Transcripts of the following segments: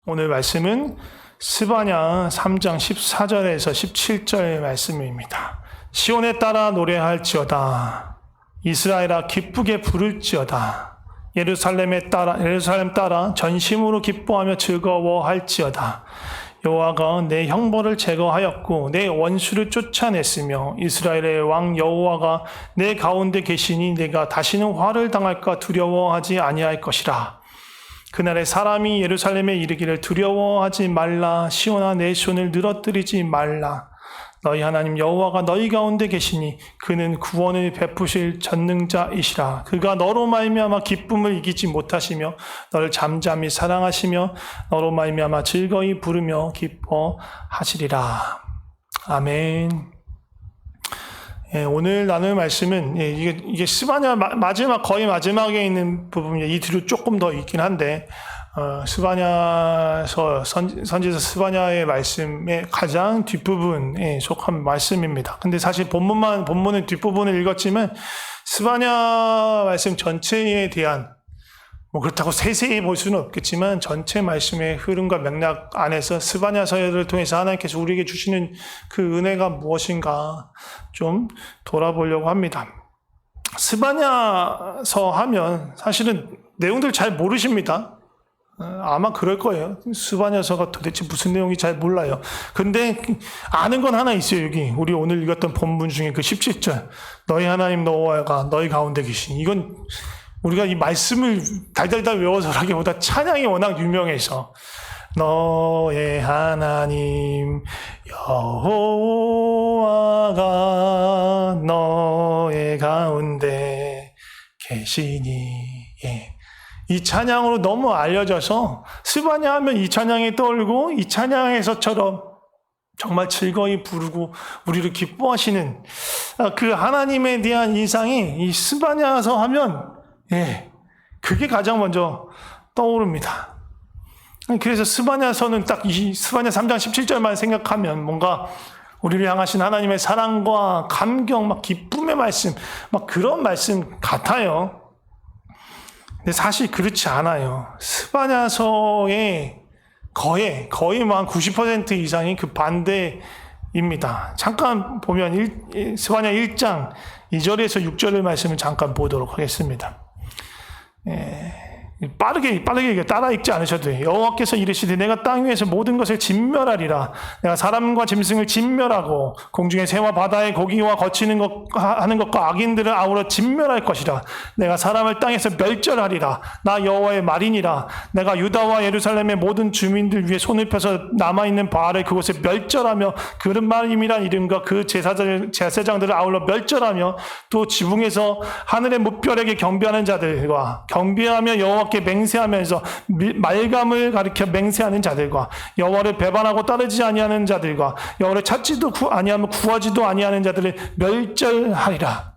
오늘 말씀은 스바냐 3장 14절에서 17절의 말씀입니다. 시온에 따라 노래할지어다. 이스라엘아 기쁘게 부를지어다. 예루살렘 따라 전심으로 기뻐하며 즐거워할지어다. 여호와가 내 형벌을 제거하였고 내 원수를 쫓아냈으며 이스라엘의 왕 여호와가 내 가운데 계시니 내가 다시는 화를 당할까 두려워하지 아니할 것이라. 그날에 사람이 예루살렘에 이르기를 두려워하지 말라. 시온아 내 손을 늘어뜨리지 말라. 너희 하나님 여호와가 너희 가운데 계시니 그는 구원을 베푸실 전능자이시라. 그가 너로 말미암아 기쁨을 이기지 못하시며 너를 잠잠히 사랑하시며 너로 말미암아 즐거이 부르며 기뻐하시리라. 아멘. 오늘 나눌 말씀은 이게 스바냐 거의 마지막에 있는 부분이 이 뒤로 조금 더 있긴 한데 스바냐서 선지서 스바냐의 말씀의 가장 뒷부분에 속한 말씀입니다. 근데 사실 본문은 뒷부분을 읽었지만 스바냐 말씀 전체에 대한 그렇다고 세세히 볼 수는 없겠지만 전체 말씀의 흐름과 맥락 안에서 스바냐서를 통해서 하나님께서 우리에게 주시는 그 은혜가 무엇인가 좀 돌아보려고 합니다. 스바냐서 하면 사실은 내용들 잘 모르십니다. 아마 그럴 거예요. 스바냐서가 도대체 무슨 내용이 잘 몰라요. 근데 아는 건 하나 있어요. 여기 우리 오늘 읽었던 본문 중에 그 17절 너희 하나님 여호와가 너희 가운데 계시니, 이건 우리가 이 말씀을 달달달 외워서라기보다 찬양이 워낙 유명해서 너의 하나님 여호와가 너의 가운데 계시니, 이 찬양으로 너무 알려져서 스바냐 하면 이 찬양이 떠오르고 이 찬양에서처럼 정말 즐거이 부르고 우리를 기뻐하시는 그 하나님에 대한 인상이 이 스바냐서 하면 그게 가장 먼저 떠오릅니다. 그래서 스바냐서는 딱 이 스바냐 3장 17절만 생각하면 뭔가 우리를 향하신 하나님의 사랑과 감격, 막 기쁨의 말씀, 막 그런 말씀 같아요. 근데 사실 그렇지 않아요. 스바냐서의 거의 뭐 한 90% 이상이 그 반대입니다. 잠깐 보면 스바냐 1장 2절에서 6절의 말씀을 잠깐 보도록 하겠습니다. 빠르게 따라 읽지 않으셔도 돼요. 여호와께서 이르시되 내가 땅 위에서 모든 것을 진멸하리라. 내가 사람과 짐승을 진멸하고 공중의 새와 바다의 고기와 거치는 것 하는 것과 악인들을 아우러 진멸할 것이라. 내가 사람을 땅에서 멸절하리라. 나 여호와의 말이니라. 내가 유다와 예루살렘의 모든 주민들 위에 손을 펴서 남아있는 바알을 그곳에 멸절하며 그릇마림이란 이름과 그 제사장들을 아울러 멸절하며 또 지붕에서 하늘의 무별에게 경배하는 자들과 경배하며 여호와께 맹세하면서 말감을 가리켜 맹세하는 자들과 여호와를 배반하고 따르지 아니하는 자들과 여호와를 찾지도 아니하며 구하지도 아니하는 자들을 멸절하리라.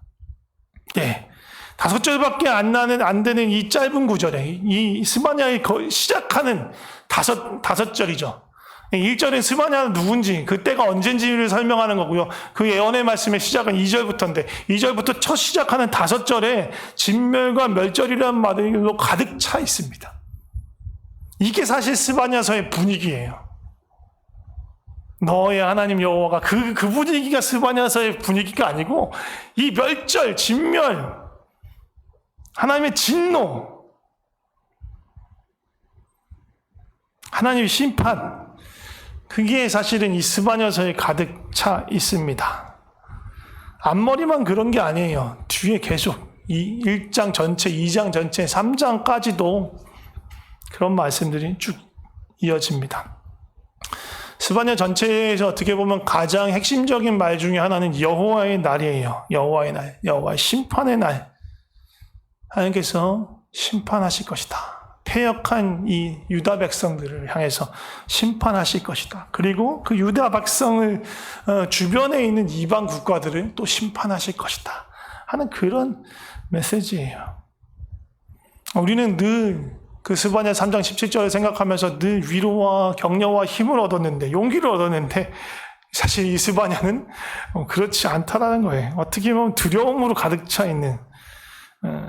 5절밖에 안 되는 이 짧은 구절에 이 스바냐의 시작하는 다섯 절이죠. 1절은 스바냐는 누군지, 그때가 언젠지를 설명하는 거고요. 그 예언의 말씀의 시작은 2절부터인데 2절부터 첫 시작하는 5절에 진멸과 멸절이라는 말로 가득 차 있습니다. 이게 사실 스바냐서의 분위기예요. 너의 하나님 여호와가 그 분위기가 스바냐서의 분위기가 아니고 이 멸절, 진멸, 하나님의 진노, 하나님의 심판, 그게 사실은 이 스바냐서에 가득 차 있습니다. 앞머리만 그런 게 아니에요. 뒤에 계속 이 1장 전체, 2장 전체, 3장까지도 그런 말씀들이 쭉 이어집니다. 스바냐 전체에서 어떻게 보면 가장 핵심적인 말 중에 하나는 여호와의 날이에요. 여호와의 날, 여호와의 심판의 날. 하나님께서 심판하실 것이다. 패역한 이 유다 백성들을 향해서 심판하실 것이다. 그리고 그 유다 백성을 주변에 있는 이방 국가들을 또 심판하실 것이다 하는 그런 메시지예요. 우리는 늘 그 스바냐 3장 17절을 생각하면서 늘 위로와 격려와 힘을 얻었는데, 용기를 얻었는데 사실 이 스바냐는 그렇지 않다라는 거예요. 어떻게 보면 두려움으로 가득 차 있는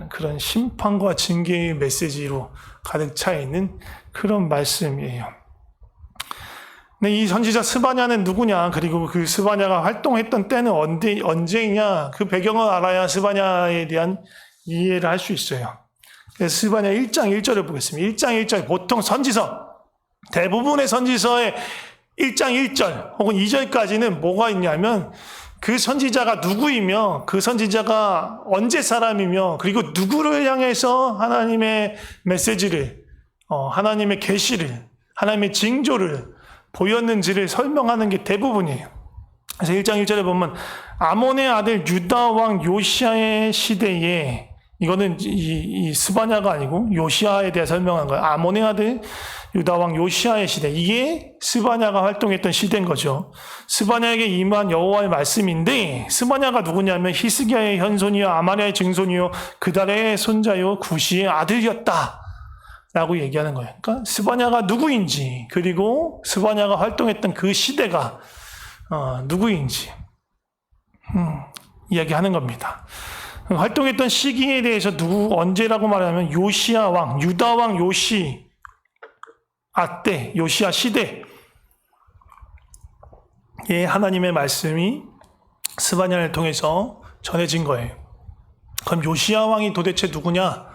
그런 심판과 징계의 메시지로 가득 차 있는 그런 말씀이에요. 근데 이 선지자 스바냐는 누구냐, 그리고 그 스바냐가 활동했던 때는 언제이냐, 그 배경을 알아야 스바냐에 대한 이해를 할 수 있어요. 그래서 스바냐 1장 1절을 보겠습니다. 1장 1절, 보통 선지서, 대부분의 선지서의 1장 1절 혹은 2절까지는 뭐가 있냐면 그 선지자가 누구이며 그 선지자가 언제 사람이며 그리고 누구를 향해서 하나님의 메시지를, 하나님의 계시를, 하나님의 징조를 보였는지를 설명하는 게 대부분이에요. 그래서 1장 1절에 보면 아몬의 아들 유다 왕 요시아의 시대에, 이거는 이 스바냐가 아니고 요시아에 대해 설명한 거예요. 아몬의 아들 유다 왕 요시아의 시대, 이게 스바냐가 활동했던 시대인 거죠. 스바냐에게 임한 여호와의 말씀인데, 스바냐가 누구냐면 히스기야의 현손이요 아마리아의 증손이요 그달의 손자요 구시의 아들이었다 라고 얘기하는 거예요. 그러니까 스바냐가 누구인지, 그리고 스바냐가 활동했던 그 시대가 누구인지 이야기하는 겁니다. 활동했던 시기에 대해서 언제라고 말하면 요시아 왕, 유다 왕 요시아 때, 요시아 시대에 하나님의 말씀이 스바냐를 통해서 전해진 거예요. 그럼 요시아 왕이 도대체 누구냐?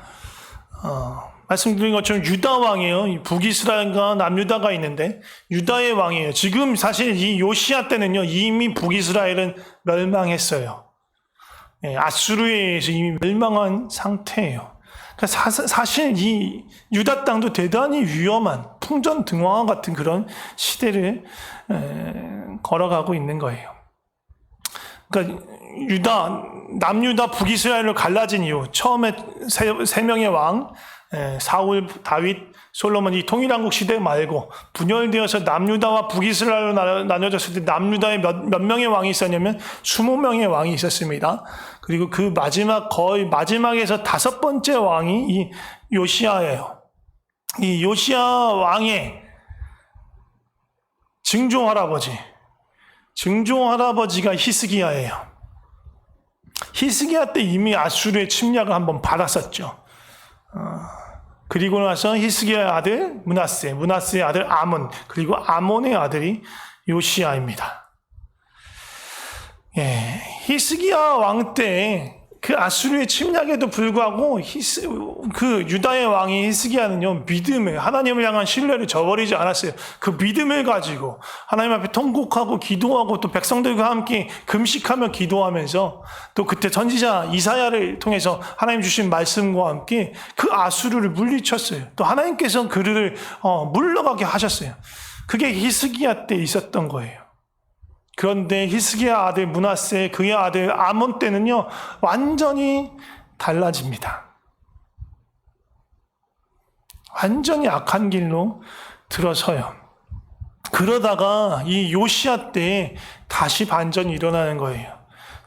말씀드린 것처럼 유다 왕이에요. 북이스라엘과 남유다가 있는데 유다의 왕이에요. 지금 사실 이 요시아 때는요, 이미 북이스라엘은 멸망했어요. 아수르에 의해서 이미 멸망한 상태예요. 그러니까 사실 이 유다 땅도 대단히 위험한 풍전등화와 같은 그런 시대를 걸어가고 있는 거예요. 그러니까 남유다, 북이스라엘로 갈라진 이유, 처음에 세 명의 왕, 사울, 다윗, 솔로몬, 이 통일왕국 시대 말고 분열되어서 남유다와 북이스라엘로 나눠졌을 때 남유다에 몇 명의 왕이 있었냐면 20명의 왕이 있었습니다. 그리고 그 거의 마지막에서 5번째 왕이 이 요시아예요. 이 요시아 왕의 증조할아버지가 히스기야예요. 히스기야 때 이미 아수르의 침략을 한번 받았었죠. 그리고 나서 히스기야의 아들 므낫세의 아들 아몬, 그리고 아몬의 아들이 요시아입니다. 히스기야 왕 때 그 아수르의 침략에도 불구하고 그 유다의 왕이 히스기야는요, 하나님을 향한 신뢰를 저버리지 않았어요. 그 믿음을 가지고 하나님 앞에 통곡하고 기도하고 또 백성들과 함께 금식하며 기도하면서 또 그때 선지자 이사야를 통해서 하나님 주신 말씀과 함께 그 아수르를 물리쳤어요. 또 하나님께서 그를 물러가게 하셨어요. 그게 히스기야 때 있었던 거예요. 그런데 히스기야 아들 므낫세, 그의 아들 아몬 때는요, 완전히 달라집니다. 완전히 악한 길로 들어서요. 그러다가 이 요시아 때 다시 반전이 일어나는 거예요.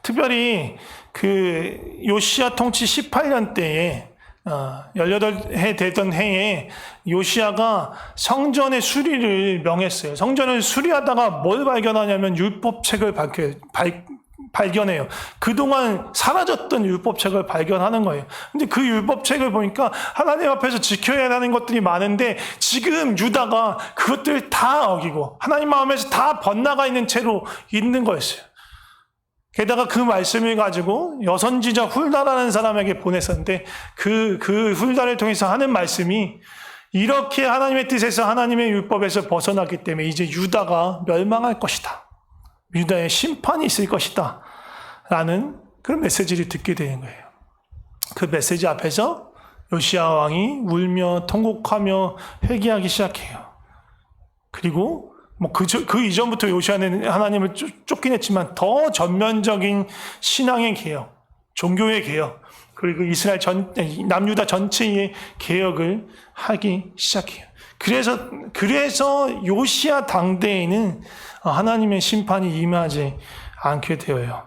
특별히 그 요시아 통치 18년 때에 18해 되던 해에 요시아가 성전의 수리를 명했어요. 성전을 수리하다가 뭘 발견하냐면 율법책을 발견해요. 그동안 사라졌던 율법책을 발견하는 거예요. 근데 그 율법책을 보니까 하나님 앞에서 지켜야 하는 것들이 많은데 지금 유다가 그것들을 다 어기고 하나님 마음에서 다 번나가 있는 채로 있는 거였어요. 게다가 그 말씀을 가지고 여선지자 훌다라는 사람에게 보냈었는데 그 훌다를 통해서 하는 말씀이 이렇게 하나님의 뜻에서 하나님의 율법에서 벗어났기 때문에 이제 유다가 멸망할 것이다. 유다의 심판이 있을 것이다. 라는 그런 메시지를 듣게 되는 거예요. 그 메시지 앞에서 요시아 왕이 울며 통곡하며 회개하기 시작해요. 그리고 그 이전부터 요시아는 하나님을 쫓긴 했지만 더 전면적인 신앙의 개혁, 종교의 개혁, 그리고 이스라엘 남유다 전체의 개혁을 하기 시작해요. 그래서 요시아 당대에는 하나님의 심판이 임하지 않게 되어요.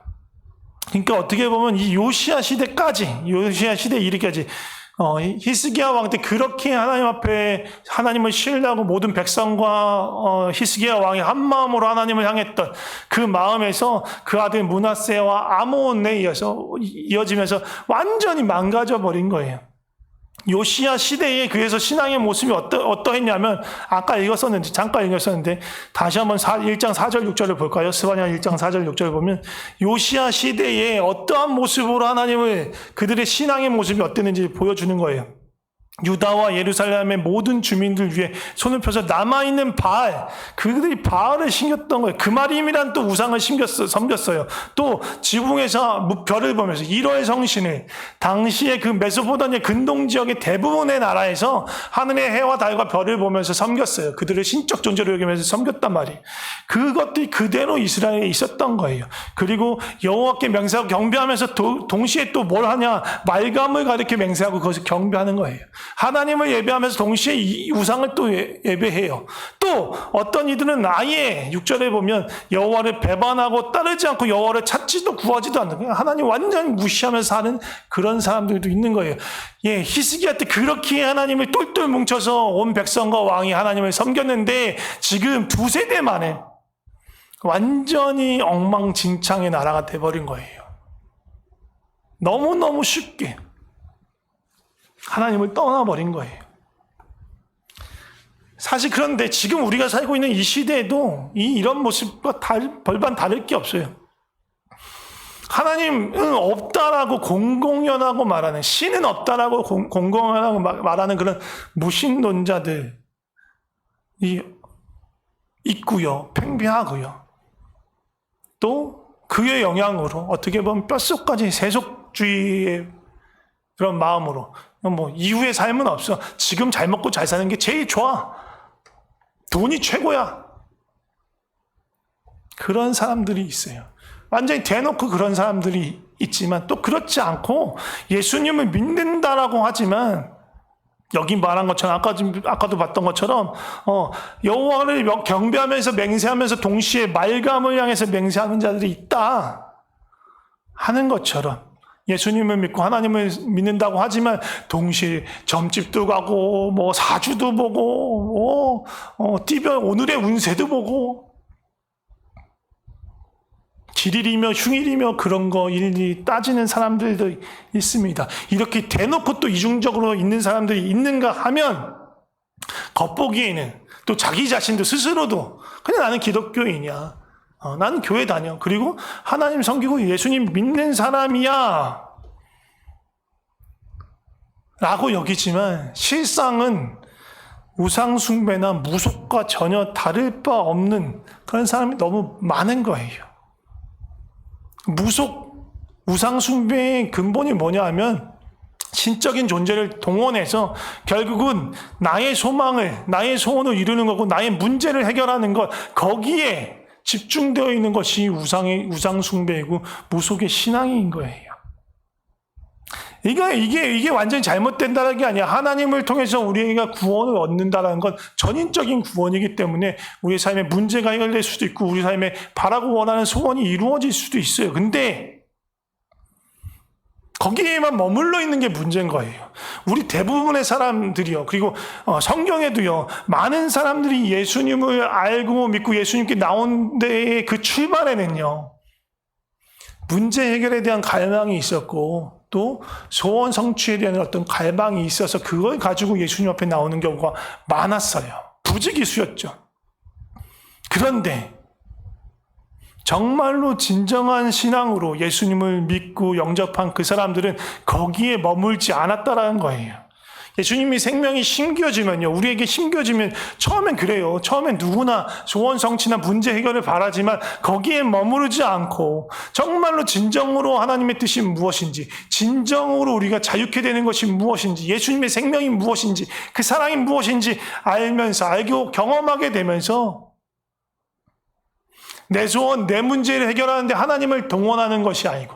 그러니까 어떻게 보면 이 요시아 시대 이르기까지 히스기야 왕 때 그렇게 하나님 앞에 하나님을 신뢰하고 모든 백성과 히스기야 왕이 한 마음으로 하나님을 향했던 그 마음에서 그 아들 므낫세와 아몬에 이어지면서 완전히 망가져 버린 거예요. 요시야 시대에 그래서 신앙의 모습이 어떠했냐면, 아까 읽었었는데, 잠깐 읽었었는데, 다시 한번 1장 4절 6절을 볼까요? 스바냐 1장 4절 6절을 보면, 요시야 시대에 어떠한 모습으로 하나님을, 그들의 신앙의 모습이 어땠는지 보여주는 거예요. 유다와 예루살렘의 모든 주민들 위해 손을 펴서 남아있는 바알, 그들이 바알을 심겼던 거예요. 그마림이란 또 우상을 섬겼어요. 또 지붕에서 별을 보면서 1월 성신을, 당시에 그 메소포타미아 근동 지역의 대부분의 나라에서 하늘의 해와 달과 별을 보면서 섬겼어요. 그들을 신적 존재로 여기면서 섬겼단 말이에요. 그것들이 그대로 이스라엘에 있었던 거예요. 그리고 여호와께 맹세하고 경배하면서 동시에 또 뭘 하냐, 말감을 가리켜 맹세하고 그것을 경배하는 거예요. 하나님을 예배하면서 동시에 이 우상을 또 예배해요. 또 어떤 이들은 아예 6절에 보면 여호와를 배반하고 따르지 않고 여호와를 찾지도 구하지도 않는 거예요. 하나님 완전히 무시하면서 사는 그런 사람들도 있는 거예요. 히스기야 때 그렇게 하나님을 똘똘 뭉쳐서 온 백성과 왕이 하나님을 섬겼는데, 지금 2세대 만에 완전히 엉망진창의 나라가 돼버린 거예요. 너무너무 쉽게 하나님을 떠나버린 거예요. 사실 그런데 지금 우리가 살고 있는 이 시대에도 이런 모습과 별반 다를 게 없어요. 하나님은 없다라고 공공연하고 말하는, 신은 없다라고 공공연하고 말하는 그런 무신론자들이 있고요. 팽배하고요. 또 그의 영향으로 어떻게 보면 뼛속까지 세속주의의 그런 마음으로, 이후의 삶은 없어. 지금 잘 먹고 잘 사는 게 제일 좋아. 돈이 최고야. 그런 사람들이 있어요. 완전히 대놓고 그런 사람들이 있지만, 또 그렇지 않고 예수님을 믿는다라고 하지만, 여기 말한 것처럼 아까도 봤던 것처럼 여호와를 경배하면서 맹세하면서 동시에 말감을 향해서 맹세하는 자들이 있다 하는 것처럼, 예수님을 믿고 하나님을 믿는다고 하지만 동시에 점집도 가고 사주도 보고 띠별 오늘의 운세도 보고 길일이며 흉일이며 그런 거 일일이 따지는 사람들도 있습니다. 이렇게 대놓고 또 이중적으로 있는 사람들이 있는가 하면, 겉보기에는 또 자기 자신도 스스로도 그냥 나는 기독교인이야, 나는 교회 다녀, 그리고 하나님 섬기고 예수님 믿는 사람이야 라고 여기지만, 실상은 우상숭배나 무속과 전혀 다를 바 없는 그런 사람이 너무 많은 거예요. 우상숭배의 근본이 뭐냐 하면, 신적인 존재를 동원해서 결국은 나의 소망을, 나의 소원을 이루는 거고, 나의 문제를 해결하는 것, 거기에 집중되어 있는 것이 우상숭배이고 무속의 신앙인 거예요. 이게 완전히 잘못된다는 게 아니야. 하나님을 통해서 우리가 구원을 얻는다는 건 전인적인 구원이기 때문에 우리의 삶에 문제가 해결될 수도 있고, 우리 삶에 바라고 원하는 소원이 이루어질 수도 있어요. 근데 거기에만 머물러 있는 게 문제인 거예요. 우리 대부분의 사람들이요, 그리고 성경에도요, 많은 사람들이 예수님을 알고 믿고 예수님께 나온 데의 그 출발에는요, 문제 해결에 대한 갈망이 있었고, 또 소원 성취에 대한 어떤 갈망이 있어서 그걸 가지고 예수님 앞에 나오는 경우가 많았어요. 부지기수였죠. 그런데 정말로 진정한 신앙으로 예수님을 믿고 영접한 그 사람들은 거기에 머물지 않았다라는 거예요. 예수님이 생명이 심겨지면요, 우리에게 심겨지면 처음엔 그래요. 처음엔 누구나 소원 성취나 문제 해결을 바라지만 거기에 머무르지 않고 정말로 진정으로 하나님의 뜻이 무엇인지, 진정으로 우리가 자유케 되는 것이 무엇인지, 예수님의 생명이 무엇인지, 그 사랑이 무엇인지 알고 경험하게 되면서 내 소원, 내 문제를 해결하는데 하나님을 동원하는 것이 아니고,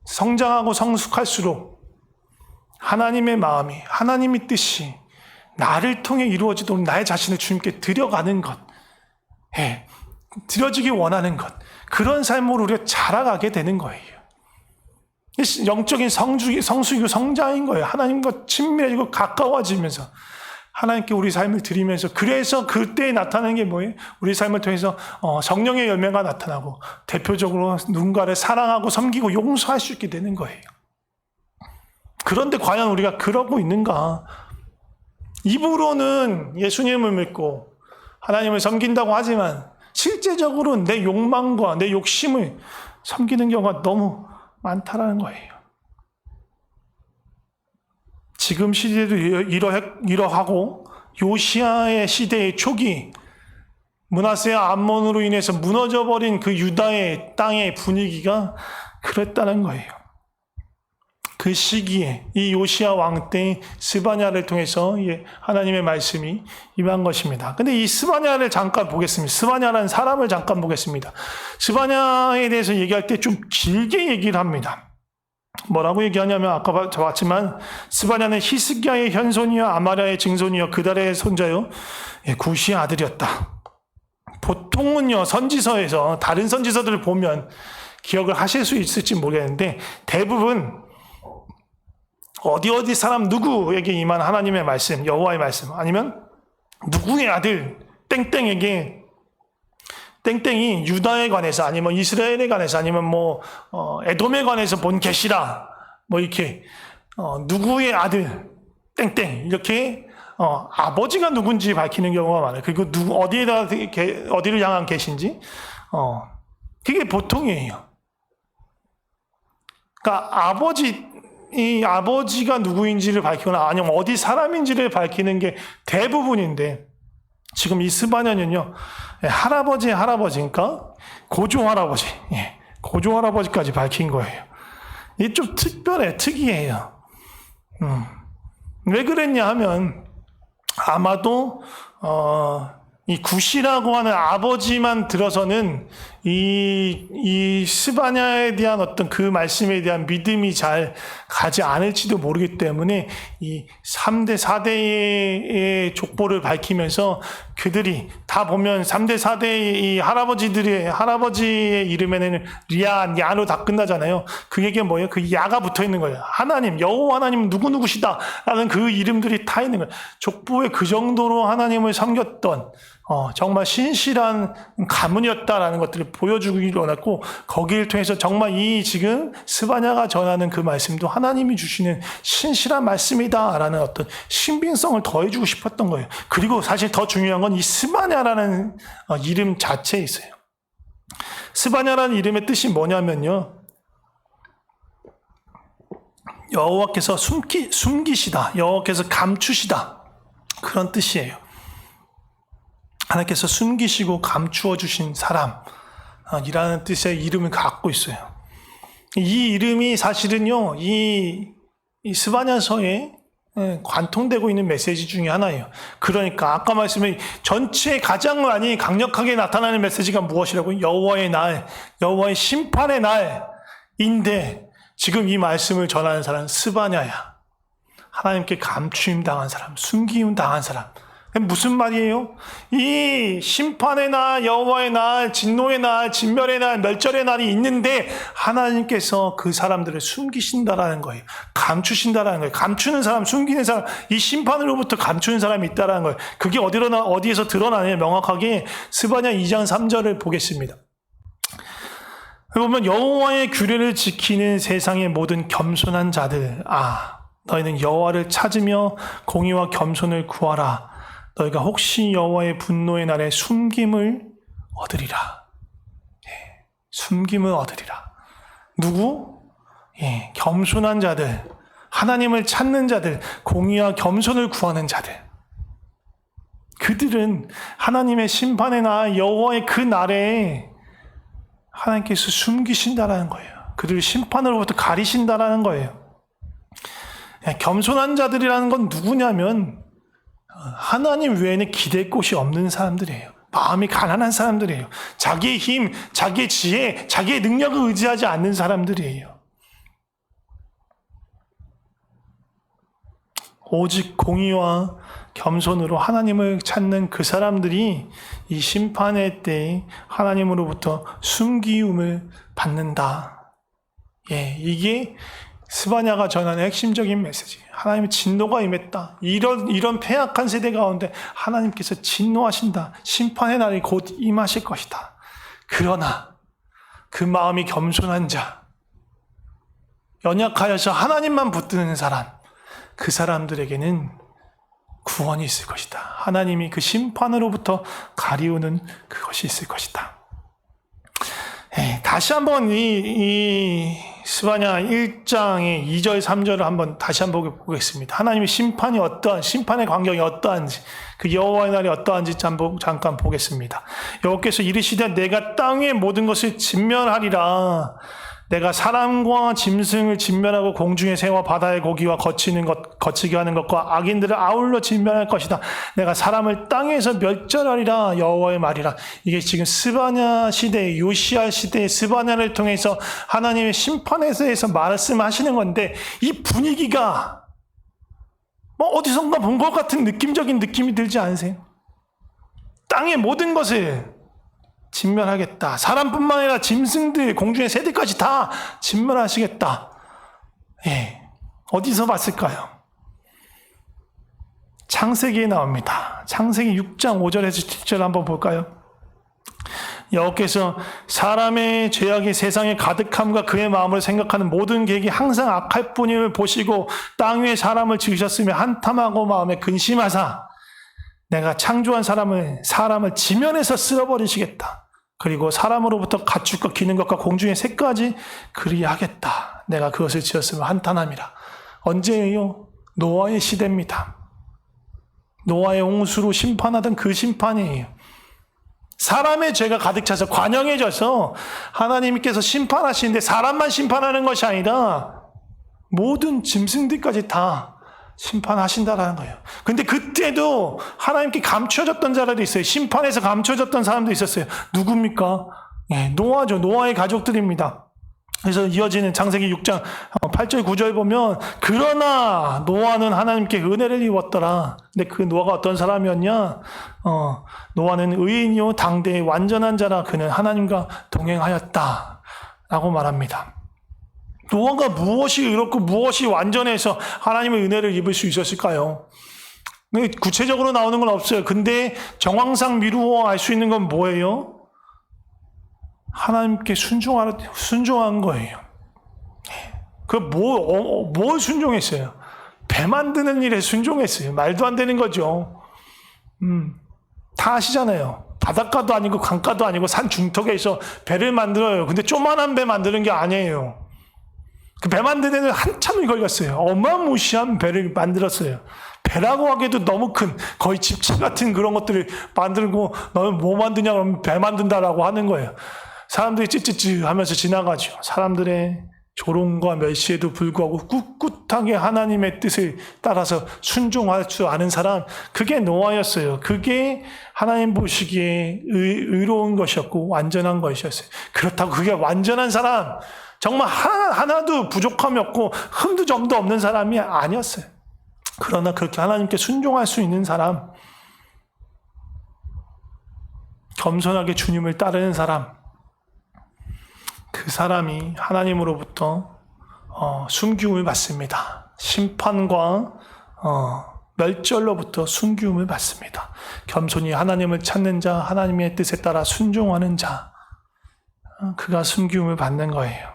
성장하고 성숙할수록 하나님의 마음이, 하나님의 뜻이 나를 통해 이루어지도록 나의 자신을 주님께 드려가는 것, 드려지기 원하는 것, 그런 삶으로 우리가 자라가게 되는 거예요. 영적인 성숙이고 성장인 거예요. 하나님과 친밀해지고 가까워지면서 하나님께 우리 삶을 드리면서, 그래서 그때에 나타나는 게 뭐예요? 우리 삶을 통해서 성령의 열매가 나타나고, 대표적으로 누군가를 사랑하고 섬기고 용서할 수 있게 되는 거예요. 그런데 과연 우리가 그러고 있는가? 입으로는 예수님을 믿고 하나님을 섬긴다고 하지만 실제적으로 내 욕망과 내 욕심을 섬기는 경우가 너무 많다라는 거예요. 지금 시대도 이러하고 요시아의 시대의 초기 므낫세와 암몬으로 인해서 무너져버린 그 유다의 땅의 분위기가 그랬다는 거예요. 그 시기에 이 요시아 왕 때 스바냐를 통해서 하나님의 말씀이 임한 것입니다. 근데 이 스바냐를 잠깐 보겠습니다. 스바냐라는 사람을 잠깐 보겠습니다. 스바냐에 대해서 얘기할 때 좀 길게 얘기를 합니다. 뭐라고 얘기하냐면 아까 봤지만 스바냐는 히스기야의 현손이요 아마랴의 증손이요 그달의 손자요 구시의 아들이었다. 보통은요 선지서에서 다른 선지서들을 보면 기억을 하실 수 있을지 모르겠는데 대부분 어디 사람 누구에게 임한 하나님의 말씀, 여호와의 말씀, 아니면 누구의 아들 땡땡에게 땡땡이 유다에 관해서 아니면 이스라엘에 관해서 아니면 에돔에 관해서 본 계시라 이렇게 누구의 아들 땡땡 이렇게 아버지가 누군지 밝히는 경우가 많아요. 그리고 어디를 향한 계신지 그게 보통이에요. 그러니까 이 아버지가 누구인지를 밝히거나 아니면 어디 사람인지를 밝히는 게 대부분인데 지금 이 스바냐는요 할아버지의 할아버지니까 고조 할아버지, 고조 할아버지까지 밝힌 거예요. 이게 좀 특이해요. 왜 그랬냐 하면 아마도 이 구시라고 하는 아버지만 들어서는 이 스바냐에 대한 어떤 그 말씀에 대한 믿음이 잘 가지 않을지도 모르기 때문에 이 3대 4대의 족보를 밝히면서 그들이 다 보면 3대 4대의 이 할아버지의 이름에는 리아, 야로 다 끝나잖아요. 그게 뭐예요? 그 야가 붙어 있는 거예요. 하나님, 여호와 하나님은 누구누구시다 라는 그 이름들이 타 있는 거예요. 족보에 그 정도로 하나님을 섬겼던 정말 신실한 가문이었다라는 것들을 보여주기를 원했고 거기를 통해서 정말 이 지금 스바냐가 전하는 그 말씀도 하나님이 주시는 신실한 말씀이다라는 어떤 신빙성을 더해주고 싶었던 거예요. 그리고 사실 더 중요한 건 이 스바냐라는 이름 자체에 있어요. 스바냐라는 이름의 뜻이 뭐냐면요. 여호와께서 숨기시다, 여호와께서 감추시다 그런 뜻이에요. 하나님께서 숨기시고 감추어 주신 사람이라는 뜻의 이름을 갖고 있어요. 이 이름이 사실은요, 이 스바냐서에 관통되고 있는 메시지 중에 하나예요. 그러니까 아까 말씀에 전체에 가장 많이 강력하게 나타나는 메시지가 무엇이라고요? 여호와의 날, 여호와의 심판의 날인데 지금 이 말씀을 전하는 사람은 스바냐야. 하나님께 감추임 당한 사람, 숨김 당한 사람. 무슨 말이에요? 이 심판의 날, 여호와의 날, 진노의 날, 진멸의 날, 멸절의 날이 있는데 하나님께서 그 사람들을 숨기신다라는 거예요. 감추신다라는 거예요. 감추는 사람, 숨기는 사람, 이 심판으로부터 감추는 사람이 있다라는 거예요. 그게 어디에서 드러나냐 명확하게 스바냐 2장 3절을 보겠습니다. 보면 여호와의 규례를 지키는 세상의 모든 겸손한 자들, 너희는 여호와를 찾으며 공의와 겸손을 구하라. 너희가 혹시 여호와의 분노의 날에 숨김을 얻으리라. 숨김을 얻으리라. 누구? 겸손한 자들, 하나님을 찾는 자들, 공의와 겸손을 구하는 자들. 그들은 하나님의 심판의 날, 여호와의 그 날에 하나님께서 숨기신다라는 거예요. 그들을 심판으로부터 가리신다라는 거예요. 겸손한 자들이라는 건 누구냐면 하나님 외에는 기댈 곳이 없는 사람들이에요. 마음이 가난한 사람들이에요. 자기의 힘, 자기의 지혜, 자기의 능력을 의지하지 않는 사람들이에요. 오직 공의와 겸손으로 하나님을 찾는 그 사람들이 이 심판의 때에 하나님으로부터 숨기움을 받는다. 이게 스바냐가 전하는 핵심적인 메시지. 하나님의 진노가 임했다. 이런 패악한 세대 가운데 하나님께서 진노하신다. 심판의 날이 곧 임하실 것이다. 그러나 그 마음이 겸손한 자, 연약하여서 하나님만 붙드는 사람, 그 사람들에게는 구원이 있을 것이다. 하나님이 그 심판으로부터 가리우는 그것이 있을 것이다. 다시 한번 이 스바냐 1장의 2절, 3절을 한번 다시 한번 보겠습니다. 하나님의 심판이 심판의 광경이 어떠한지, 그 여호와의 날이 어떠한지 잠깐 보겠습니다. 여호와께서 이르시되 내가 땅의 모든 것을 진멸하리라. 내가 사람과 짐승을 진멸하고 공중의 새와 바다의 고기와 거치게 하는 것과 악인들을 아울러 진멸할 것이다. 내가 사람을 땅에서 멸절하리라. 여호와의 말이라. 이게 지금 스바냐 시대, 요시야 시대의 스바냐를 통해서 하나님의 심판에 대해서 말씀하시는 건데, 이 분위기가 어디선가 본 것 같은 느낌적인 느낌이 들지 않으세요? 땅의 모든 것을 진멸하겠다. 사람뿐만 아니라 짐승들, 공중의 새들까지 다 진멸하시겠다. 어디서 봤을까요? 창세기에 나옵니다. 창세기 6장 5절에서 7절 한번 볼까요? 여호와께서 사람의 죄악이 세상에 가득함과 그의 마음을 생각하는 모든 계획이 항상 악할 뿐임을 보시고 땅 위에 사람을 지으셨으며 한탐하고 마음에 근심하사 내가 창조한 사람을 지면에서 쓸어버리시겠다. 그리고 사람으로부터 가축과 기는 것과 공중의 새까지 그리하겠다. 내가 그것을 지었으면 한탄함이라. 언제예요? 노아의 시대입니다. 노아의 홍수로 심판하던 그 심판이에요. 사람의 죄가 가득 차서 관영해져서 하나님께서 심판하시는데 사람만 심판하는 것이 아니라 모든 짐승들까지 다 심판하신다라는 거예요. 근데 그때도 하나님께 감춰졌던 자들도 있어요. 심판에서 감춰졌던 사람도 있었어요. 누굽니까? 노아죠. 노아의 가족들입니다. 그래서 이어지는 창세기 6장 8절 9절 보면 그러나 노아는 하나님께 은혜를 입었더라. 근데 그 노아가 어떤 사람이었냐? 노아는 의인이요 당대의 완전한 자라. 그는 하나님과 동행하였다 라고 말합니다. 노아가 무엇이 의롭고 무엇이 완전해서 하나님의 은혜를 입을 수 있었을까요? 구체적으로 나오는 건 없어요. 근데 정황상 미루어 알 수 있는 건 뭐예요? 하나님께 순종한 거예요. 뭘 순종했어요? 배 만드는 일에 순종했어요. 말도 안 되는 거죠. 다 아시잖아요. 바닷가도 아니고 강가도 아니고 산 중턱에서 배를 만들어요. 근데 조만한 배 만드는 게 아니에요. 그 배 만드는 데는 한참을 걸렸어요. 어마무시한 배를 만들었어요. 배라고 하기에도 너무 큰, 거의 집치 같은 그런 것들을 만들고, 너는 뭐 만드냐 그러면 배 만든다라고 하는 거예요. 사람들이 찌찌찌 하면서 지나가죠. 사람들의 조롱과 멸시에도 불구하고 꿋꿋하게 하나님의 뜻을 따라서 순종할 줄 아는 사람, 그게 노아였어요. 그게 하나님 보시기에 의로운 것이었고 완전한 것이었어요. 그렇다고 그게 완전한 사람, 정말 하나도 부족함이 없고 흠도 점도 없는 사람이 아니었어요. 그러나 그렇게 하나님께 순종할 수 있는 사람, 겸손하게 주님을 따르는 사람, 그 사람이 하나님으로부터 순기움을 받습니다. 심판과 멸절로부터 순기움을 받습니다. 겸손히 하나님을 찾는 자, 하나님의 뜻에 따라 순종하는 자, 그가 순기움을 받는 거예요.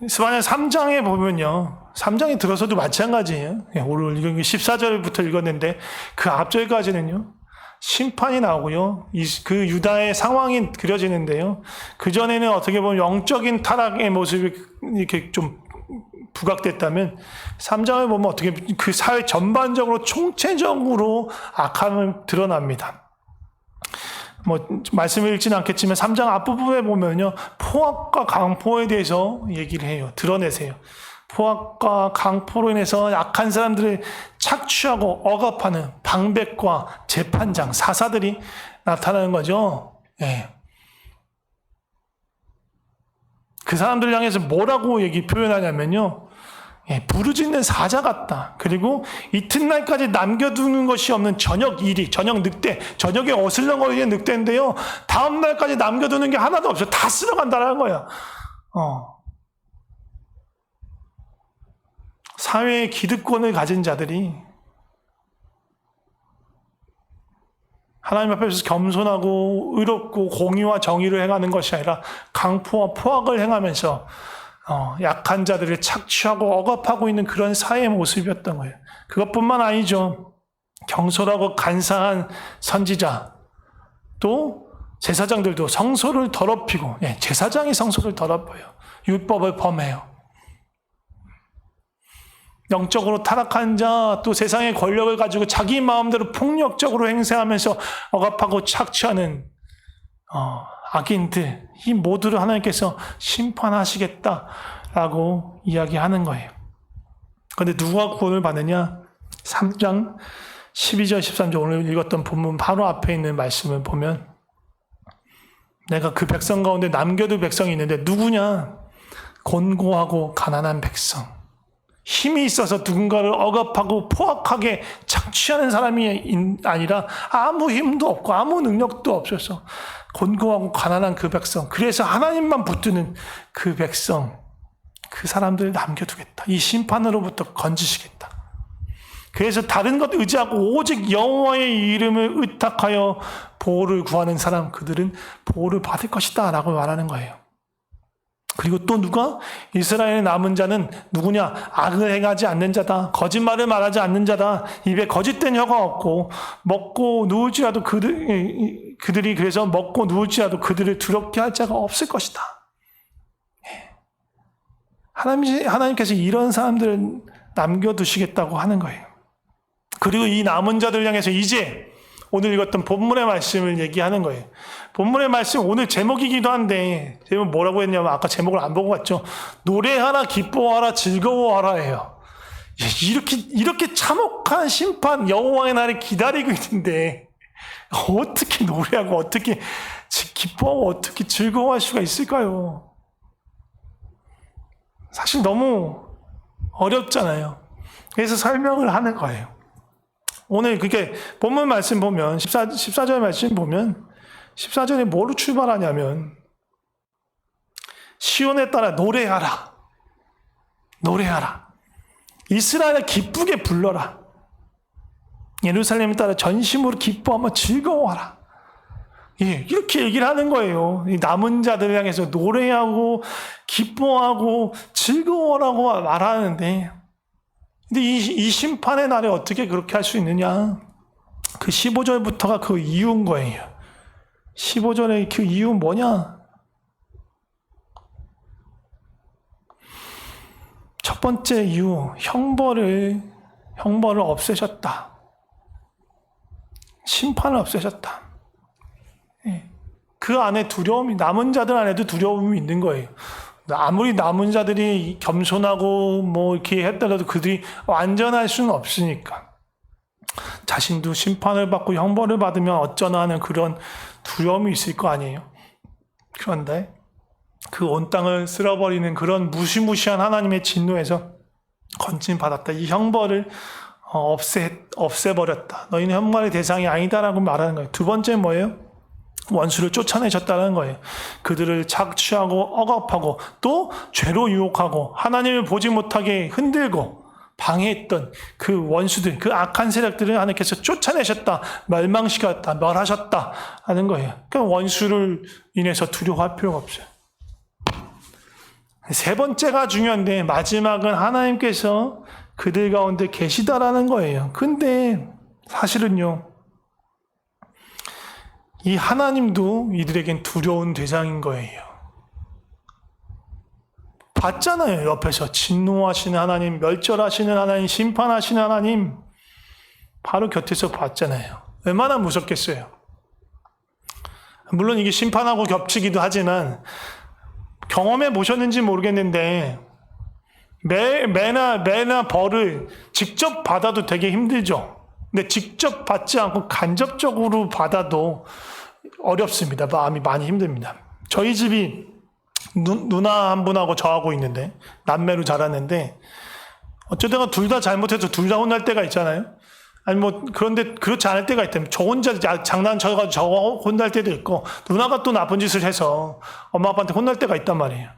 스바냐 3장에 보면요. 3장에 들어서도 마찬가지예요. 오늘 14절부터 읽었는데 그 앞절까지는요. 심판이 나오고요. 그 유다의 상황이 그려지는데요. 그전에는 어떻게 보면 영적인 타락의 모습이 이렇게 좀 부각됐다면 3장을 보면 어떻게 그 사회 전반적으로 총체적으로 악함을 드러납니다. 말씀을 읽지는 않겠지만 3장 앞부분에 보면요. 포악과 강포에 대해서 얘기를 해요. 드러내세요. 포악과 강포로 인해서 약한 사람들을 착취하고 억압하는 방백과 재판장, 사사들이 나타나는 거죠. 그 사람들을 향해서 뭐라고 표현하냐면요. 부르짖는 사자 같다. 그리고 이튿날까지 남겨두는 것이 없는 저녁 이리, 저녁 늑대, 저녁에 어슬렁거리는 늑대인데요. 다음 날까지 남겨두는 게 하나도 없어요. 다 쓸어간다는 거야. 사회의 기득권을 가진 자들이 하나님 앞에서 겸손하고 의롭고 공의와 정의를 행하는 것이 아니라 강포와 포악을 행하면서 약한 자들을 착취하고 억압하고 있는 그런 사회의 모습이었던 거예요. 그것뿐만 아니죠. 경솔하고 간사한 선지자, 또 제사장들도 성소를 더럽히고, 제사장이 성소를 더럽혀요. 율법을 범해요. 영적으로 타락한 자, 또 세상의 권력을 가지고 자기 마음대로 폭력적으로 행세하면서 억압하고 착취하는 악인들, 이 모두를 하나님께서 심판하시겠다라고 이야기하는 거예요. 그런데 누가 구원을 받느냐? 3장 12절 13절 오늘 읽었던 본문 바로 앞에 있는 말씀을 보면 내가 그 백성 가운데 남겨둘 백성이 있는데 누구냐? 곤고하고 가난한 백성. 힘이 있어서 누군가를 억압하고 포악하게 착취하는 사람이 아니라 아무 힘도 없고 아무 능력도 없어서 곤고하고 가난한 그 백성, 그래서 하나님만 붙드는 그 백성, 그 사람들을 남겨두겠다. 이 심판으로부터 건지시겠다. 그래서 다른 것 의지하고 오직 여호와의 이름을 의탁하여 보호를 구하는 사람, 그들은 보호를 받을 것이다 라고 말하는 거예요. 그리고 또 누가? 이스라엘의 남은 자는 누구냐? 악을 행하지 않는 자다. 거짓말을 말하지 않는 자다. 입에 거짓된 혀가 없고 먹고 누울지라도 그들이 그래서 먹고 누울지라도 그들을 두렵게 할 자가 없을 것이다. 하나님께서 이런 사람들을 남겨두시겠다고 하는 거예요. 그리고 이 남은 자들 향해서 이제 오늘 읽었던 본문의 말씀을 얘기하는 거예요. 본문의 말씀 오늘 제목이기도 한데 제목 뭐라고 했냐면 아까 제목을 안 보고 갔죠. 노래하라 기뻐하라 즐거워하라예요. 이렇게 참혹한 심판 여호와의 날이 기다리고 있는데 어떻게 노래하고 어떻게 기뻐하고 어떻게 즐거워할 수가 있을까요? 사실 너무 어렵잖아요. 그래서 설명을 하는 거예요. 오늘 그게 본문 말씀 보면 14절 말씀 보면 14절에 뭐로 출발하냐면 시온에 따라 노래하라. 노래하라. 이스라엘을 기쁘게 불러라. 예루살렘에 따라 전심으로 기뻐하며 즐거워하라. 이렇게 얘기를 하는 거예요. 이 남은 자들을 향해서 노래하고 기뻐하고 즐거워라고 말하는데 근데 이 심판의 날에 어떻게 그렇게 할 수 있느냐? 그 15절부터가 그 이유인 거예요. 15절의 그 이유는 뭐냐? 첫 번째 이유, 형벌을 없애셨다. 심판을 없애셨다. 그 안에 두려움이, 남은 자들 안에도 두려움이 있는 거예요. 아무리 남은 자들이 겸손하고 이렇게 했더라도 그들이 완전할 수는 없으니까. 자신도 심판을 받고 형벌을 받으면 어쩌나 하는 그런 두려움이 있을 거 아니에요. 그런데 그 온 땅을 쓸어버리는 그런 무시무시한 하나님의 진노에서 건진받았다. 이 형벌을 없애버렸다. 너희는 형벌의 대상이 아니다라고 말하는 거예요. 두 번째 뭐예요? 원수를 쫓아내셨다는 거예요. 그들을 착취하고 억압하고 또 죄로 유혹하고 하나님을 보지 못하게 흔들고 방해했던 그 원수들, 그 악한 세력들을 하나님께서 쫓아내셨다, 멸망시켰다, 멸하셨다 하는 거예요. 그러니까 원수를 인해서 두려워할 필요가 없어요. 세 번째가 중요한데 마지막은 하나님께서 그들 가운데 계시다라는 거예요. 근데 사실은요, 이 하나님도 이들에겐 두려운 대상인 거예요. 봤잖아요. 옆에서 진노하시는 하나님, 멸절하시는 하나님, 심판하시는 하나님 바로 곁에서 봤잖아요. 얼마나 무섭겠어요. 물론 이게 심판하고 겹치기도 하지만 경험해 보셨는지 모르겠는데 매나 벌을 직접 받아도 되게 힘들죠. 근데 직접 받지 않고 간접적으로 받아도 어렵습니다. 마음이 많이 힘듭니다. 저희 집이 누나 한 분하고 저하고 있는데 남매로 자랐는데 어쩌다가 둘 다 잘못해서 둘 다 혼날 때가 있잖아요. 아니 그런데 그렇지 않을 때가 있다면 저 혼자 장난쳐가지고 저 혼날 때도 있고 누나가 또 나쁜 짓을 해서 엄마 아빠한테 혼날 때가 있단 말이에요.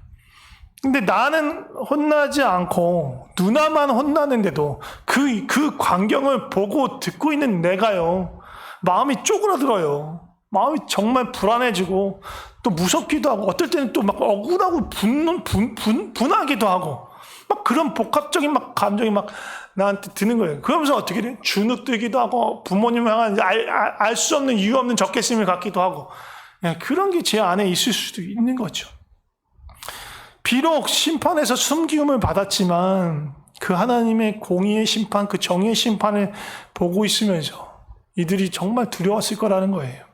근데 나는 혼나지 않고 누나만 혼나는데도 그 광경을 보고 듣고 있는 내가요, 마음이 쪼그라들어요. 마음이 정말 불안해지고 또 무섭기도 하고 어떨 때는 또 막 억울하고 분하기도 하고 막 그런 복합적인 막 감정이 막 나한테 드는 거예요. 그러면서 어떻게 돼? 주눅들기도 하고 부모님을 향한 알 수 없는 이유 없는 적개심을 갖기도 하고 그런 게 제 안에 있을 수도 있는 거죠. 비록 심판에서 숨기움을 받았지만 그 하나님의 공의의 심판, 그 정의의 심판을 보고 있으면서 이들이 정말 두려웠을 거라는 거예요.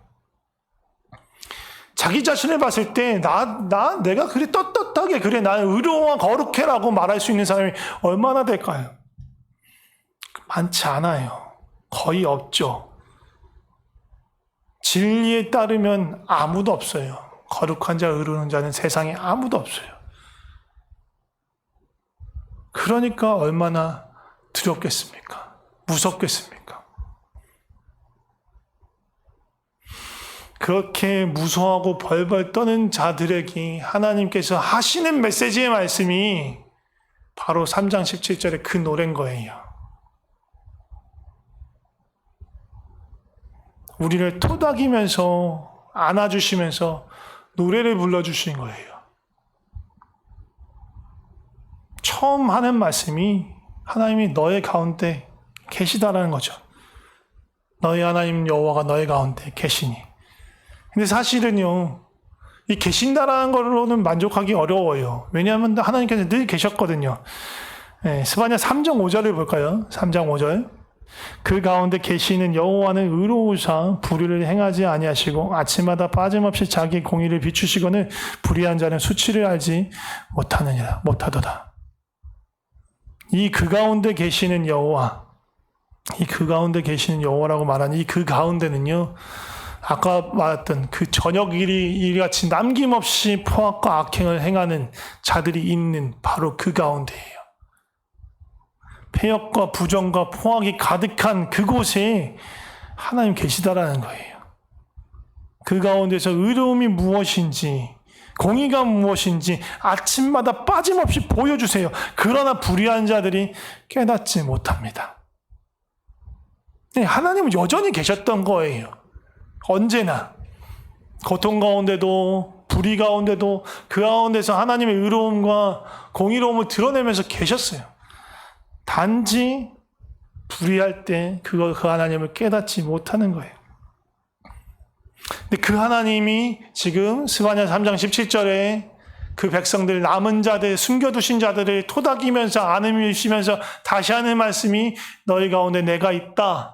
자기 자신을 봤을 때 내가 그래 떳떳하게 그래 나는 의로와 거룩해라고 말할 수 있는 사람이 얼마나 될까요? 많지 않아요. 거의 없죠. 진리에 따르면 아무도 없어요. 거룩한 자, 의로운 자는 세상에 아무도 없어요. 그러니까 얼마나 두렵겠습니까? 무섭겠습니까? 그렇게 무서워하고 벌벌 떠는 자들에게 하나님께서 하시는 메시지의 말씀이 바로 3장 17절의 그 노래인 거예요. 우리를 토닥이면서 안아주시면서 노래를 불러주신 거예요. 처음 하는 말씀이 하나님이 너의 가운데 계시다라는 거죠. 너의 하나님 여호와가 너의 가운데 계시니. 근데 사실은요, 이 계신다라는 거로는 만족하기 어려워요. 왜냐하면 하나님께서 늘 계셨거든요. 스바냐 3장 5절을 볼까요? 3장 5절. 그 가운데 계시는 여호와는 의로우사 불의를 행하지 아니하시고 아침마다 빠짐없이 자기 공의를 비추시거늘 불의한 자는 수치를 알지 못하도다. 이 그 가운데 계시는 여호와, 이 그 가운데 계시는 여호와라고 말하는 이 그 가운데는요, 아까 말했던 그 저녁일이 이같이 남김없이 포악과 악행을 행하는 자들이 있는 바로 그 가운데예요. 폐역과 부정과 포악이 가득한 그곳에 하나님 계시다라는 거예요. 그 가운데서 의로움이 무엇인지, 공의가 무엇인지 아침마다 빠짐없이 보여주세요. 그러나 불의한 자들이 깨닫지 못합니다. 하나님은 여전히 계셨던 거예요. 언제나 고통 가운데도 불의 가운데도 그 가운데서 하나님의 의로움과 공의로움을 드러내면서 계셨어요. 단지 불의할 때 그 하나님을 깨닫지 못하는 거예요. 근데 그 하나님이 지금 스바냐 3장 17절에 그 백성들 남은 자들 숨겨두신 자들을 토닥이면서 안으시면서 다시 하는 말씀이 너희 가운데 내가 있다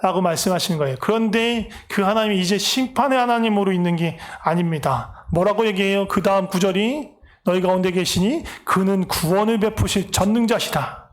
라고 말씀하시는 거예요. 그런데 그 하나님이 이제 심판의 하나님으로 있는 게 아닙니다. 뭐라고 얘기해요? 그 다음 구절이 너희 가운데 계시니 그는 구원을 베푸실 전능자시다.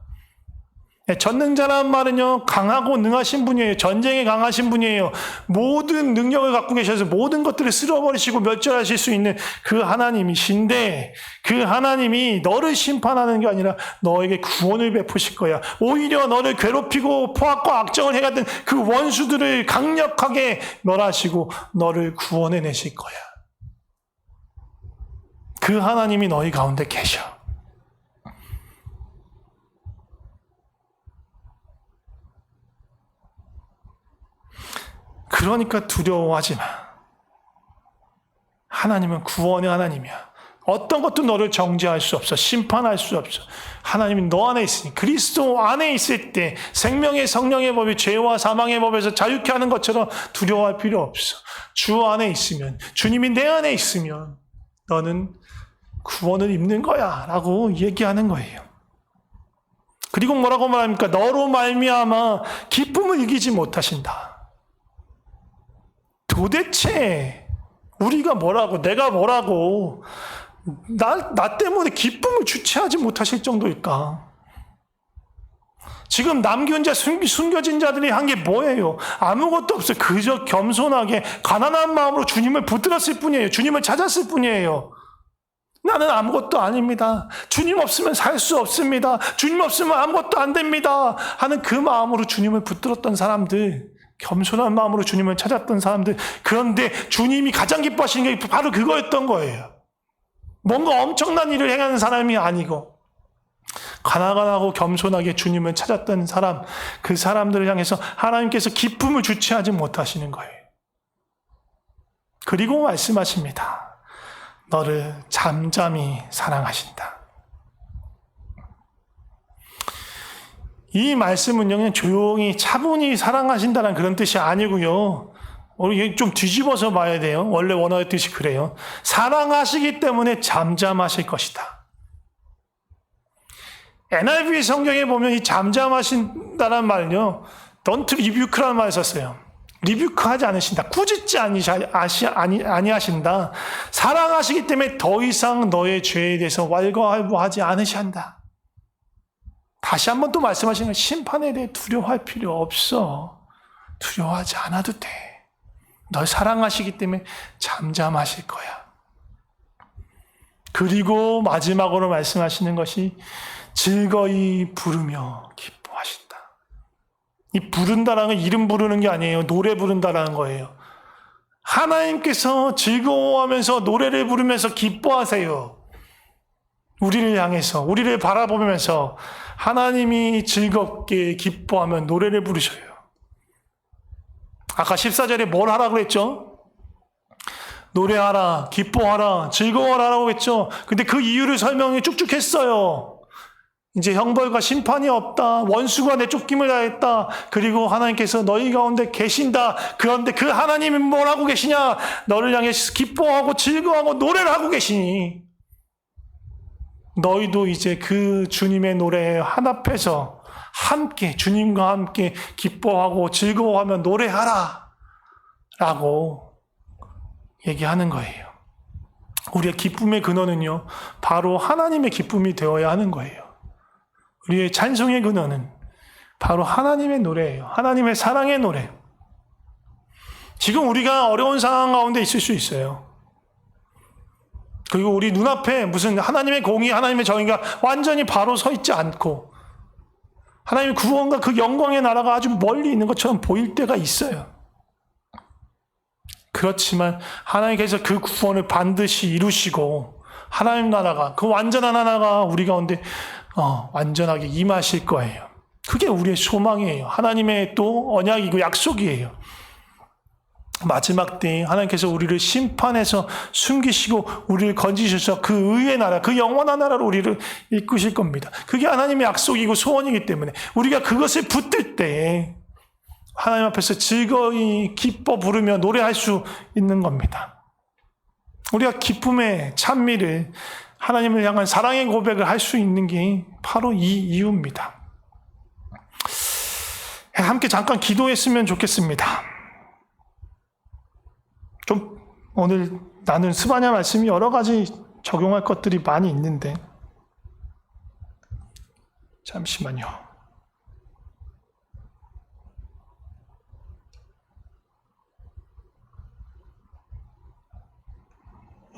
전능자라는 말은요, 강하고 능하신 분이에요. 전쟁에 강하신 분이에요. 모든 능력을 갖고 계셔서 모든 것들을 쓸어버리시고 멸절하실 수 있는 그 하나님이신데, 그 하나님이 너를 심판하는 게 아니라 너에게 구원을 베푸실 거야. 오히려 너를 괴롭히고 포악과 악정을 해갔던 그 원수들을 강력하게 멸하시고 너를 구원해 내실 거야. 그 하나님이 너희 가운데 계셔. 그러니까 두려워하지 마. 하나님은 구원의 하나님이야. 어떤 것도 너를 정죄할 수 없어. 심판할 수 없어. 하나님이 너 안에 있으니 그리스도 안에 있을 때 생명의 성령의 법이 죄와 사망의 법에서 자유케 하는 것처럼 두려워할 필요 없어. 주 안에 있으면, 주님이 내 안에 있으면 너는 구원을 입는 거야 라고 얘기하는 거예요. 그리고 뭐라고 말합니까? 너로 말미암아 기쁨을 이기지 못하신다. 도대체 우리가 뭐라고, 내가 뭐라고 나 때문에 기쁨을 주체하지 못하실 정도일까? 지금 남겨진 자, 숨겨진 자들이 한 게 뭐예요? 아무것도 없어요. 그저 겸손하게 가난한 마음으로 주님을 붙들었을 뿐이에요. 주님을 찾았을 뿐이에요. 나는 아무것도 아닙니다. 주님 없으면 살 수 없습니다. 주님 없으면 아무것도 안 됩니다. 하는 그 마음으로 주님을 붙들었던 사람들, 겸손한 마음으로 주님을 찾았던 사람들, 그런데 주님이 가장 기뻐하시는 게 바로 그거였던 거예요. 뭔가 엄청난 일을 행하는 사람이 아니고 가난하고 겸손하게 주님을 찾았던 사람, 그 사람들을 향해서 하나님께서 기쁨을 주체하지 못하시는 거예요. 그리고 말씀하십니다. 너를 잠잠히 사랑하신다. 이 말씀은요, 그냥 조용히 차분히 사랑하신다는 그런 뜻이 아니고요. 우리 좀 뒤집어서 봐야 돼요. 원래 원어의 뜻이 그래요. 사랑하시기 때문에 잠잠하실 것이다. NIV 성경에 보면 이 잠잠하신다는 말은요, don't rebuke라는 말을 썼어요. 리뷰크하지 않으신다. 꾸짖지 아니하신다. 사랑하시기 때문에 더 이상 너의 죄에 대해서 왈가왈부하지 않으신다. 다시 한번 또 말씀하시는 건 심판에 대해 두려워할 필요 없어. 두려워하지 않아도 돼. 널 사랑하시기 때문에 잠잠하실 거야. 그리고 마지막으로 말씀하시는 것이 즐거이 부르며 기뻐하신다. 이 부른다라는 건 이름 부르는 게 아니에요. 노래 부른다라는 거예요. 하나님께서 즐거워하면서 노래를 부르면서 기뻐하세요. 우리를 향해서, 우리를 바라보면서 하나님이 즐겁게 기뻐하면 노래를 부르셔요. 아까 14절에 뭘 하라고 그랬죠? 노래하라, 기뻐하라, 즐거워하라고 했죠. 근데 그 이유를 설명이 쭉쭉 했어요. 이제 형벌과 심판이 없다. 원수가 내 쫓김을 다했다. 그리고 하나님께서 너희 가운데 계신다. 그런데 그 하나님이 뭘 하고 계시냐? 너를 향해 기뻐하고 즐거워하고 노래를 하고 계시니 너희도 이제 그 주님의 노래에 한합해서 함께 주님과 함께 기뻐하고 즐거워하며 노래하라 라고 얘기하는 거예요. 우리의 기쁨의 근원은요, 바로 하나님의 기쁨이 되어야 하는 거예요. 우리의 찬송의 근원은 바로 하나님의 노래예요. 하나님의 사랑의 노래. 지금 우리가 어려운 상황 가운데 있을 수 있어요. 그리고 우리 눈앞에 무슨 하나님의 공의, 하나님의 정의가 완전히 바로 서 있지 않고 하나님의 구원과 그 영광의 나라가 아주 멀리 있는 것처럼 보일 때가 있어요. 그렇지만 하나님께서 그 구원을 반드시 이루시고 하나님 나라가, 그 완전한 하나가 우리 가운데 완전하게 임하실 거예요. 그게 우리의 소망이에요. 하나님의 또 언약이고 약속이에요. 마지막 때에 하나님께서 우리를 심판해서 숨기시고 우리를 건지셔서 그 의의 나라, 그 영원한 나라로 우리를 이끄실 겁니다. 그게 하나님의 약속이고 소원이기 때문에 우리가 그것을 붙들 때 하나님 앞에서 즐거이 기뻐 부르며 노래할 수 있는 겁니다. 우리가 기쁨의 찬미를, 하나님을 향한 사랑의 고백을 할 수 있는 게 바로 이 이유입니다. 함께 잠깐 기도했으면 좋겠습니다. 좀 오늘 나눈 스바냐 말씀이 여러 가지 적용할 것들이 많이 있는데 잠시만요.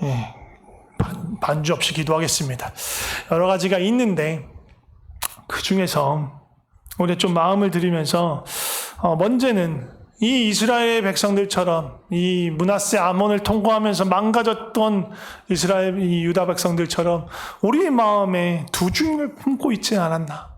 예, 반주 없이 기도하겠습니다. 여러 가지가 있는데 그 중에서 우리 좀 마음을 들이면서 먼저는 이 이스라엘 백성들처럼 이 므낫세 아몬을 통과하면서 망가졌던 이스라엘 이 유다 백성들처럼 우리의 마음에 두 주인을 품고 있지 않았나?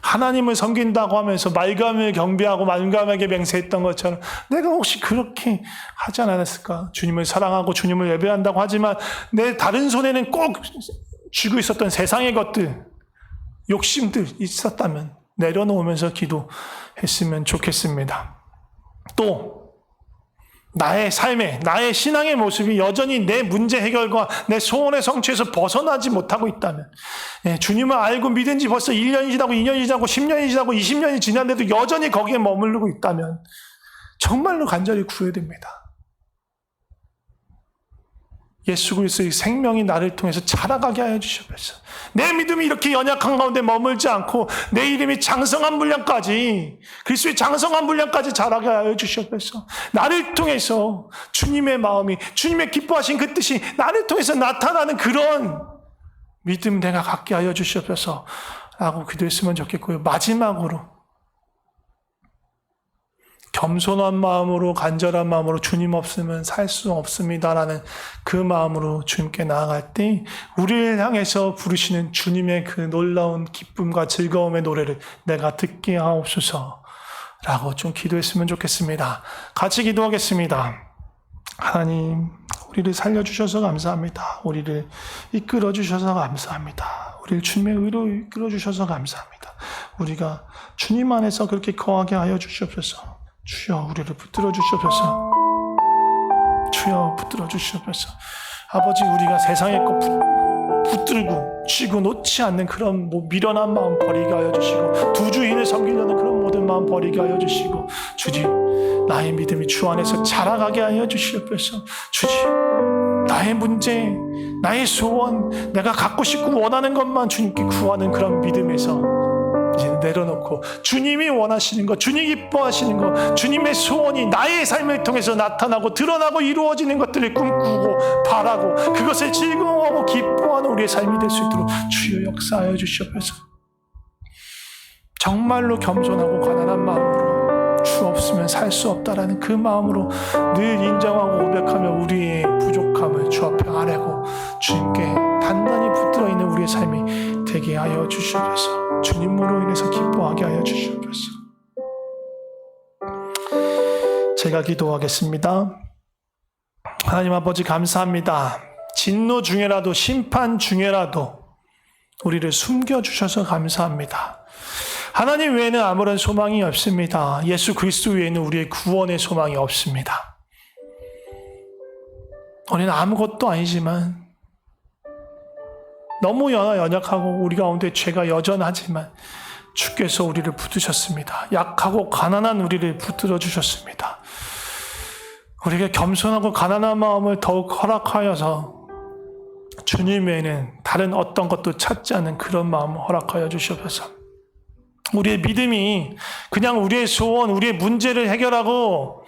하나님을 섬긴다고 하면서 말감을 경배하고 말감에게 맹세했던 것처럼 내가 혹시 그렇게 하지 않았을까? 주님을 사랑하고 주님을 예배한다고 하지만 내 다른 손에는 꼭 쥐고 있었던 세상의 것들, 욕심들 있었다면 내려놓으면서 기도했으면 좋겠습니다. 또 나의 삶에, 나의 신앙의 모습이 여전히 내 문제 해결과 내 소원의 성취에서 벗어나지 못하고 있다면, 주님을 알고 믿은 지 벌써 1년이 지나고 2년이 지나고 10년이 지나고 20년이 지났는데도 여전히 거기에 머무르고 있다면 정말로 간절히 구해야 됩니다. 예수 그리스도의 생명이 나를 통해서 자라가게 하여 주시옵소서. 내 믿음이 이렇게 연약한 가운데 머물지 않고 내 이름이 장성한 분량까지, 그리스도의 장성한 분량까지 자라게 하여 주시옵소서. 나를 통해서 주님의 마음이, 주님의 기뻐하신 그 뜻이 나를 통해서 나타나는 그런 믿음 내가 갖게 하여 주시옵소서 라고 기도했으면 좋겠고요. 마지막으로 겸손한 마음으로 간절한 마음으로 주님 없으면 살 수 없습니다라는 그 마음으로 주님께 나아갈 때 우리를 향해서 부르시는 주님의 그 놀라운 기쁨과 즐거움의 노래를 내가 듣게 하옵소서라고 좀 기도했으면 좋겠습니다. 같이 기도하겠습니다. 하나님, 우리를 살려주셔서 감사합니다. 우리를 이끌어주셔서 감사합니다. 우리를 주님의 의로 이끌어주셔서 감사합니다. 우리가 주님 안에서 그렇게 거하게 하여 주시옵소서. 주여, 우리를 붙들어 주시옵소서. 주여, 붙들어 주시옵소서. 아버지, 우리가 세상의 것 붙들고 쥐고 놓지 않는 그런 미련한 마음 버리게 하여 주시고 두 주인을 섬기려는 그런 모든 마음 버리게 하여 주시고 주님, 나의 믿음이 주 안에서 자라가게 하여 주시옵소서. 주님, 나의 문제, 나의 소원, 내가 갖고 싶고 원하는 것만 주님께 구하는 그런 믿음에서 이제 내려놓고 주님이 원하시는 것, 주님이 기뻐하시는 것, 주님의 소원이 나의 삶을 통해서 나타나고 드러나고 이루어지는 것들을 꿈꾸고 바라고 그것을 즐거워하고 기뻐하는 우리의 삶이 될 수 있도록 주여 역사하여 주시옵소서. 정말로 겸손하고 가난한 마음으로 주 없으면 살 수 없다라는 그 마음으로 늘 인정하고 고백하며 우리의 부족함을 주 앞에 아뢰고 주님께 단단히 붙들어 있는 우리의 삶이 되게 하여 주시옵소서. 주님으로 인해서 기뻐하게 하여 주시옵소서. 제가 기도하겠습니다. 하나님 아버지, 감사합니다. 진노 중에라도 심판 중에라도 우리를 숨겨주셔서 감사합니다. 하나님 외에는 아무런 소망이 없습니다. 예수 그리스도 외에는 우리의 구원의 소망이 없습니다. 우리는 아무것도 아니지만 너무 연약하고 우리 가운데 죄가 여전하지만 주께서 우리를 붙드셨습니다. 약하고 가난한 우리를 붙들어 주셨습니다. 우리에게 겸손하고 가난한 마음을 더욱 허락하여서 주님 외에는 다른 어떤 것도 찾지 않는 그런 마음을 허락하여 주시옵소서. 우리의 믿음이 그냥 우리의 소원, 우리의 문제를 해결하고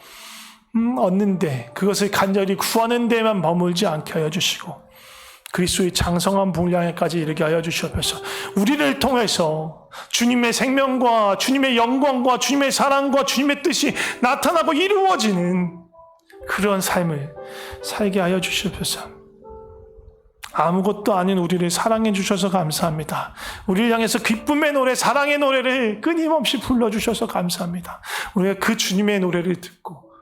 얻는데 그것을 간절히 구하는 데만 머물지 않게 하여 주시고 그리스도의 장성한 분량에까지 이르게 하여 주시옵소서. 우리를 통해서 주님의 생명과 주님의 영광과 주님의 사랑과 주님의 뜻이 나타나고 이루어지는 그런 삶을 살게 하여 주시옵소서. 아무것도 아닌 우리를 사랑해 주셔서 감사합니다. 우리를 향해서 기쁨의 노래, 사랑의 노래를 끊임없이 불러주셔서 감사합니다. 우리가 그 주님의 노래를 듣고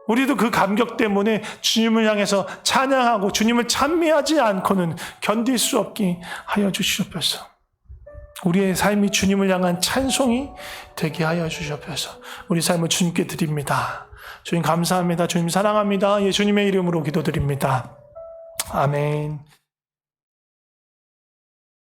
우리도 그 감격 때문에 주님을 향해서 찬양하고 주님을 찬미하지 않고는 견딜 수 없게 하여 주시옵소서. 우리의 삶이 주님을 향한 찬송이 되게 하여 주시옵소서. 우리 삶을 주님께 드립니다. 주님 감사합니다. 주님 사랑합니다. 예수님의 이름으로 기도드립니다. 아멘.